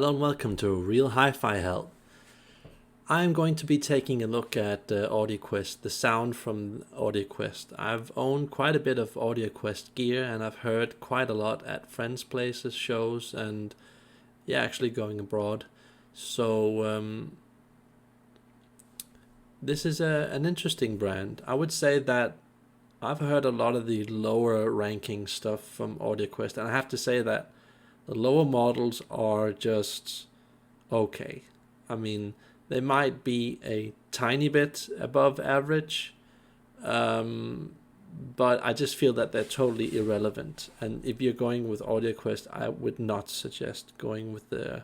Hello and welcome to Real Hi-Fi Help. I'm going to be taking a look at Audioquest, the sound from Audioquest. I've owned quite a bit of Audioquest gear and I've heard quite a lot at friends' places, shows, and actually going abroad. So this is an interesting brand. I would say that I've heard a lot of the lower ranking stuff from Audioquest, and I have to say that the lower models are just okay. I mean, they might be a tiny bit above average, but I just feel that they're totally irrelevant. And if you're going with Audioquest, I would not suggest going with the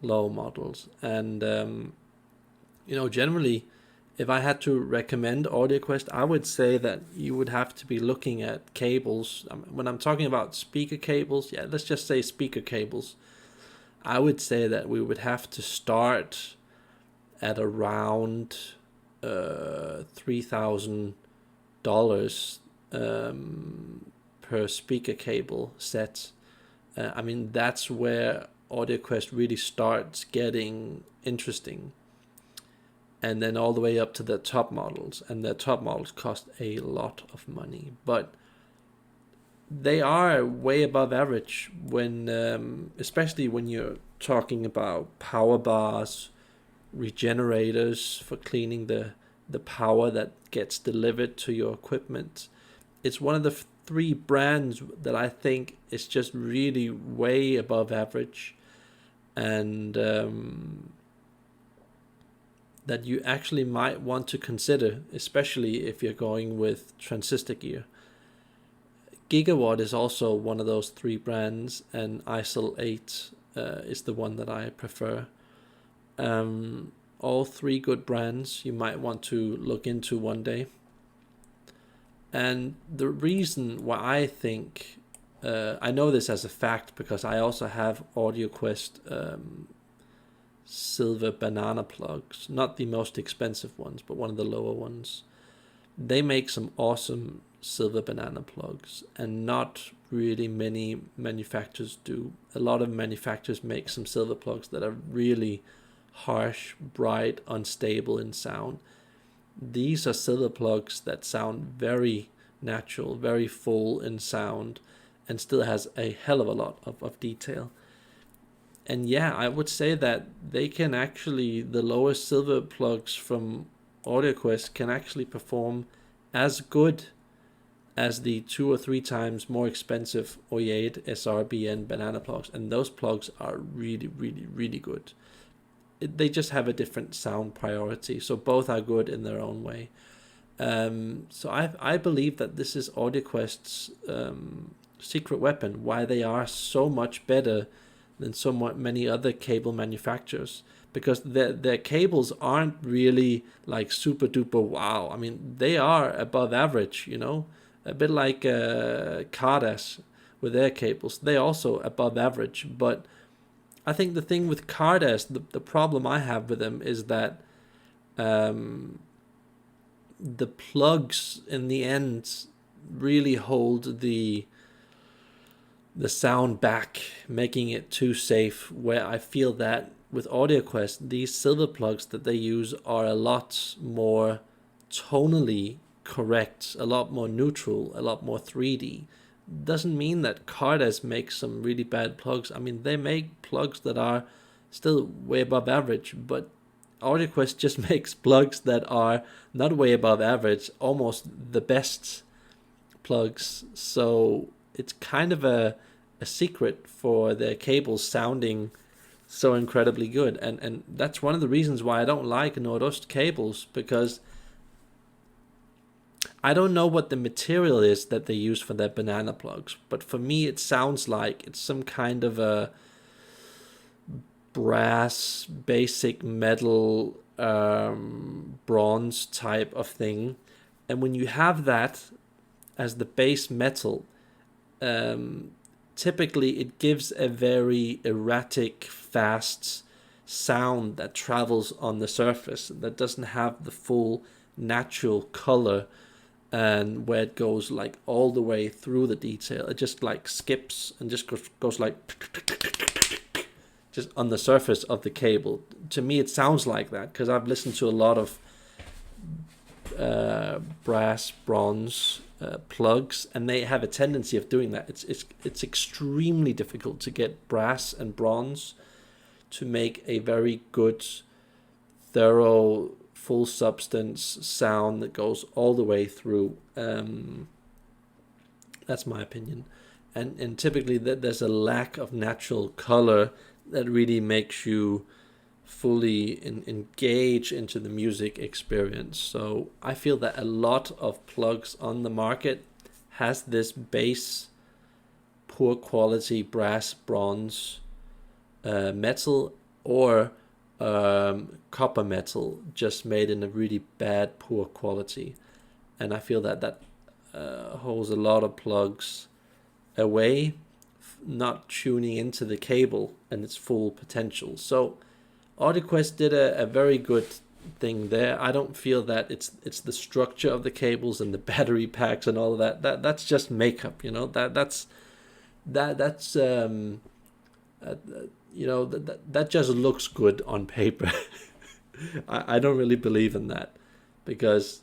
low models. And generally, if I had to recommend Audioquest, I would say that you would have to be looking at cables. When I'm talking about speaker cables, let's just say speaker cables. I would say that we would have to start at around $3,000 per speaker cable set. That's where Audioquest really starts getting interesting. And then all the way up to the top models, and the top models cost a lot of money, but they are way above average when, especially when you're talking about power bars, regenerators for cleaning the power that gets delivered to your equipment. It's one of the three brands that I think is just really way above average, and that you actually might want to consider, especially if you're going with transistor gear. Gigawatt is also one of those three brands, and ISIL 8 is the one that I prefer. All three good brands you might want to look into one day. And the reason why I think, I know this as a fact because I also have Audioquest silver banana plugs, not the most expensive ones, but one of the lower ones. They make some awesome silver banana plugs, and not really many manufacturers do. A lot of manufacturers make some silver plugs that are really harsh, bright, unstable in sound. These are silver plugs that sound very natural, very full in sound, and still has a hell of a lot of detail. And I would say that they can actually, the lowest silver plugs from Audioquest can actually perform as good as the 2 or 3 times more expensive OE8 SRBN banana plugs. And those plugs are really, really, really good. They just have a different sound priority. So both are good in their own way. So I believe that this is Audioquest's secret weapon, why they are so much better than so many other cable manufacturers, because their cables aren't really like super duper wow. I mean, they are above average, a bit like Cardas with their cables. They're also above average, but I think the thing with Cardas, the problem I have with them is that the plugs in the end really hold the sound back, making it too safe, where I feel that with Audioquest, these silver plugs that they use are a lot more tonally correct, a lot more neutral, a lot more 3D. Doesn't mean that Cardas makes some really bad plugs. I mean, they make plugs that are still way above average, but Audioquest just makes plugs that are not way above average, almost the best plugs. So it's kind of a secret for their cables sounding so incredibly good, and that's one of the reasons why I don't like Nordost cables, because I don't know what the material is that they use for their banana plugs, but for me it sounds like it's some kind of a brass, basic metal, bronze type of thing. And when you have that as the base metal, typically it gives a very erratic, fast sound that travels on the surface, that doesn't have the full natural color, and where it goes like all the way through the detail. It just like skips and just goes like just on the surface of the cable. To me, it sounds like that because I've listened to a lot of brass, bronze plugs, and they have a tendency of doing that. It's extremely difficult to get brass and bronze to make a very good, thorough, full substance sound that goes all the way through. That's my opinion. And typically there's a lack of natural color that really makes you fully engage into the music experience. So I feel that a lot of plugs on the market has this base, poor quality brass, bronze, metal, or copper metal, just made in a really bad, poor quality. And I feel that holds a lot of plugs away, not tuning into the cable and its full potential. So Audioquest did a very good thing there. I don't feel that it's the structure of the cables and the battery packs and all of that. That's just makeup, you know. That's you know, that just looks good on paper. I don't really believe in that, because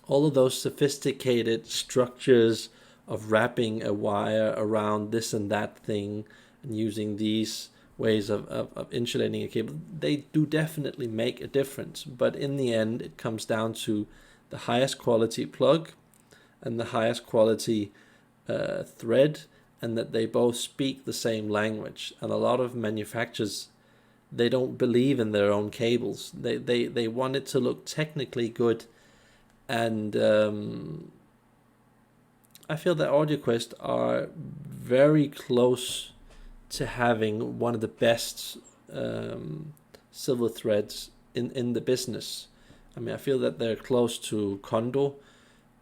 all of those sophisticated structures of wrapping a wire around this and that thing and using these ways of insulating a cable, they do definitely make a difference. But in the end, it comes down to the highest quality plug and the highest quality thread, and that they both speak the same language. And a lot of manufacturers, they don't believe in their own cables. They want it to look technically good. And I feel that Audioquest are very close to having one of the best silver threads in the business. I mean, I feel that they're close to Kondo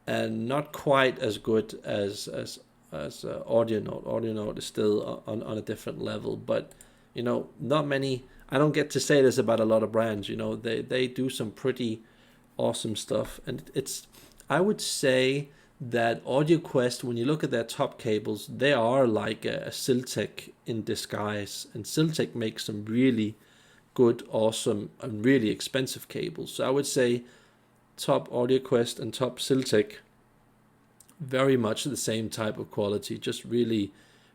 and not quite as good as Audionote. Audionote is still on a different level, but you know, not many. I don't get to say this about a lot of brands. You know, they do some pretty awesome stuff, and I would say that Audioquest, when you look at their top cables, they are like a Siltec in disguise, and Siltec makes some really good, awesome, and really expensive cables. So I would say top Audioquest and top Siltec, very much the same type of quality, just really,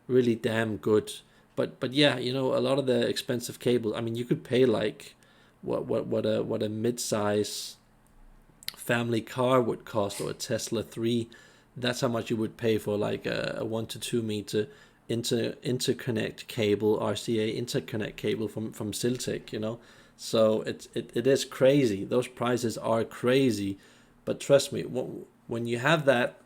really damn good. But yeah, you know, a lot of the expensive cables, I mean, you could pay like what a mid-size family car would cost, or a Tesla 3. That's how much you would pay for like a 1 to 2 meter interconnect cable, RCA interconnect cable from Siltec, you know. So it is crazy. Those prices are crazy, but trust me, when you have that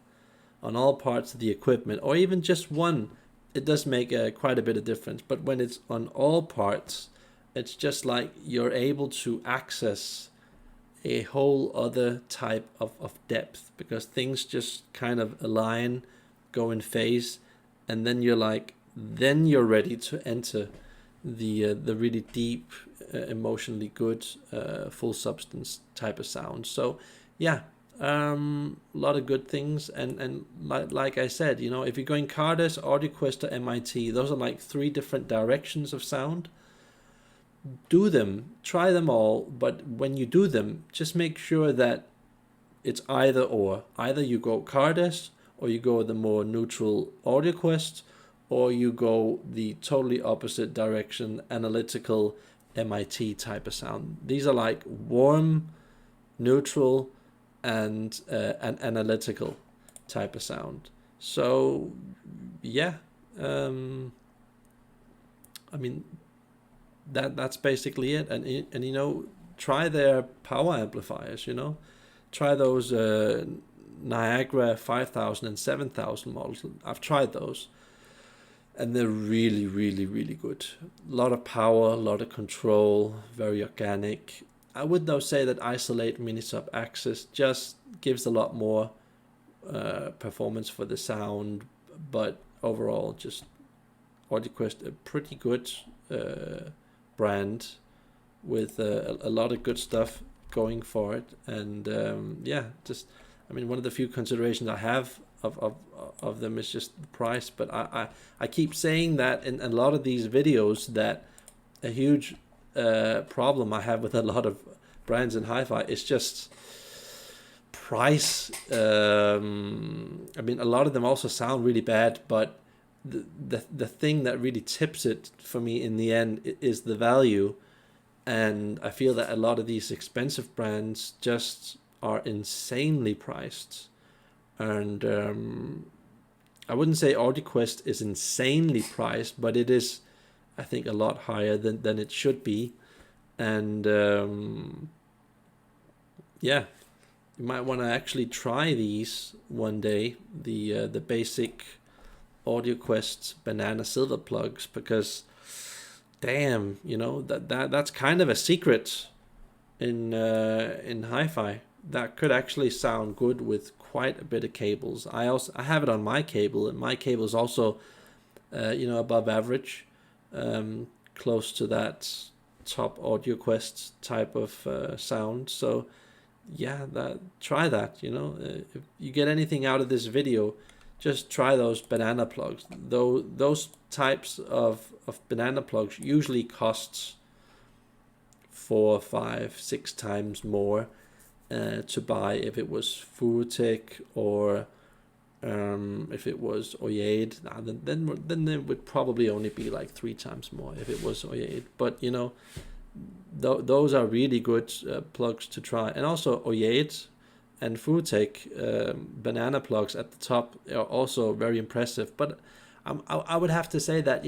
on all parts of the equipment, or even just one, it does make quite a bit of difference. But when it's on all parts, it's just like you're able to access a whole other type of depth, because things just kind of align, go in phase, and then you're ready to enter the really deep, emotionally good, full substance type of sound. So yeah, a lot of good things, and like I said, you know, if you're going Cardus, Audioquest, or MIT, those are like 3 different directions of sound. Do them, try them all, but when you do them, just make sure that it's either or. Either you go Cardus, or you go the more neutral Audioquest, or you go the totally opposite direction, analytical MIT type of sound. These are like warm, neutral, and analytical type of sound. So yeah, I mean, that's basically it. And you know, try their power amplifiers. You know, try those Niagara 5000 and 7000 models. I've tried those, and they're really, really, really good. A lot of power, a lot of control, very organic. I would though say that Isolate Mini Sub Axis just gives a lot more performance for the sound, but overall, just Audioquest, a pretty good brand with a lot of good stuff going for it. And yeah, just, I mean, one of the few considerations I have of them is just the price. But I keep saying that in a lot of these videos, that a huge problem I have with a lot of brands in hi-fi is just price. I mean, a lot of them also sound really bad, but the thing that really tips it for me in the end is the value. And I feel that a lot of these expensive brands just are insanely priced. And I wouldn't say Audioquest is insanely priced, but it is, I think, a lot higher than it should be. And yeah, you might want to actually try these one day, the basic Audioquest banana silver plugs, because damn, you know, that's kind of a secret in hi-fi. That could actually sound good with quite a bit of cables. I have it on my cable, and my cable is also above average, close to that top Audioquest type of sound. So yeah, try that. If you get anything out of this video, just try those banana plugs. Though those types of banana plugs usually cost 4, 5, 6 times more to buy if it was Furutech, or if it was Oyed. Then it would probably only be like 3 times more if it was Oyed. But those are really good plugs to try. And also Oyed and Furutech banana plugs at the top are also very impressive. But I would have to say that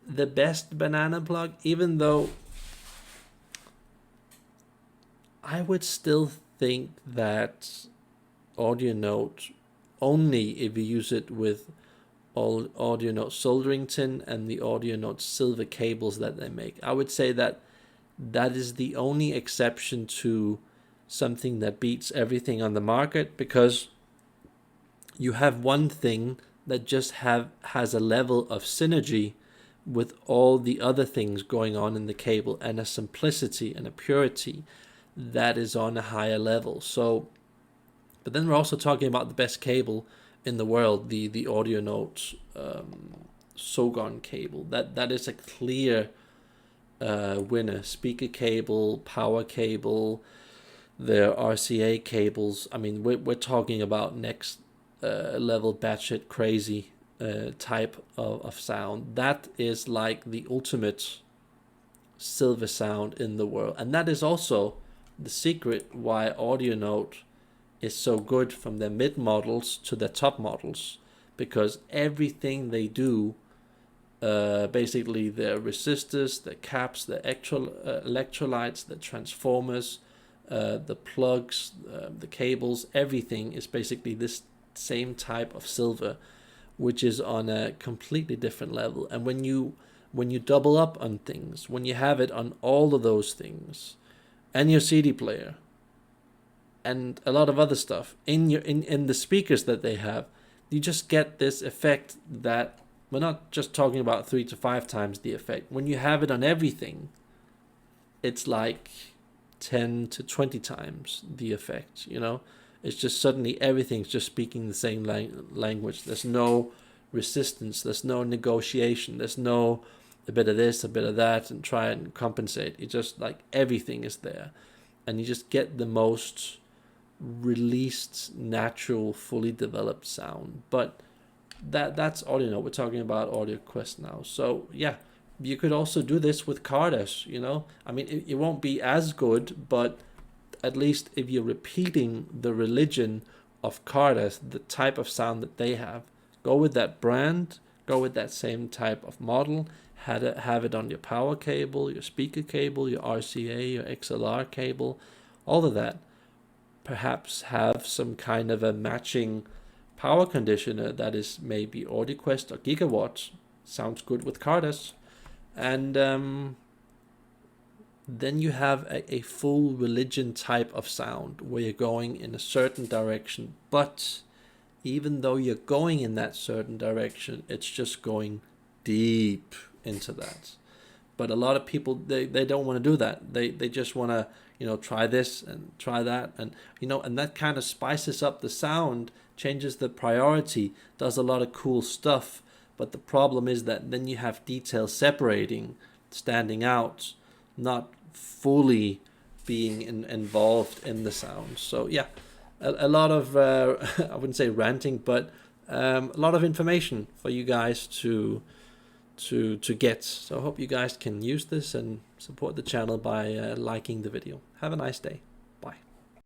the best banana plug, even though I would still think that Audionote, only if you use it with all Audionote soldering tin and the Audionote silver cables that they make. I would say that is the only exception to something that beats everything on the market, because you have one thing that just has a level of synergy with all the other things going on in the cable, and a simplicity and a purity that is on a higher level. So, but then we're also talking about the best cable in the world, the Audionote Sogon cable. That is a clear winner. Speaker cable, power cable, their RCA cables. I mean, we're talking about next level batshit crazy type of sound. That is like the ultimate silver sound in the world. And that is also the secret why Audionote is so good from their mid models to their top models, because everything they do, basically their resistors, their caps, their electrolytes, the transformers, the plugs, the cables, everything is basically this same type of silver, which is on a completely different level. And when you double up on things, when you have it on all of those things, and your CD player, and a lot of other stuff in the speakers that they have, you just get this effect that we're not just talking about 3 to 5 times the effect. When you have it on everything, it's like 10 to 20 times the effect. It's just suddenly everything's just speaking the same language. There's no resistance, there's no negotiation, there's no a bit of this, a bit of that, and try and compensate. It's just like everything is there, and you just get the most released, natural, fully developed sound. But that's Audionote. We're talking about Audioquest now. So yeah, you could also do this with Cardas. I mean, it won't be as good, but at least if you're repeating the religion of Cardas, the type of sound that they have, go with that brand, go with that same type of model, have it on your power cable, your speaker cable, your RCA, your XLR cable, all of that. Perhaps have some kind of a matching power conditioner that is maybe Audioquest or Gigawatt. Sounds good with Cardas. And then you have a full religion type of sound where you're going in a certain direction. But even though you're going in that certain direction, it's just going deep into that. But a lot of people, they don't want to do that. They just want to try this and try that, and and that kind of spices up the sound changes the priority, does a lot of cool stuff. But the problem is that then you have details separating, standing out, not fully being involved in the sound. So yeah, a lot of, I wouldn't say ranting, but a lot of information for you guys to get. So I hope you guys can use this and support the channel by liking the video. Have a nice day.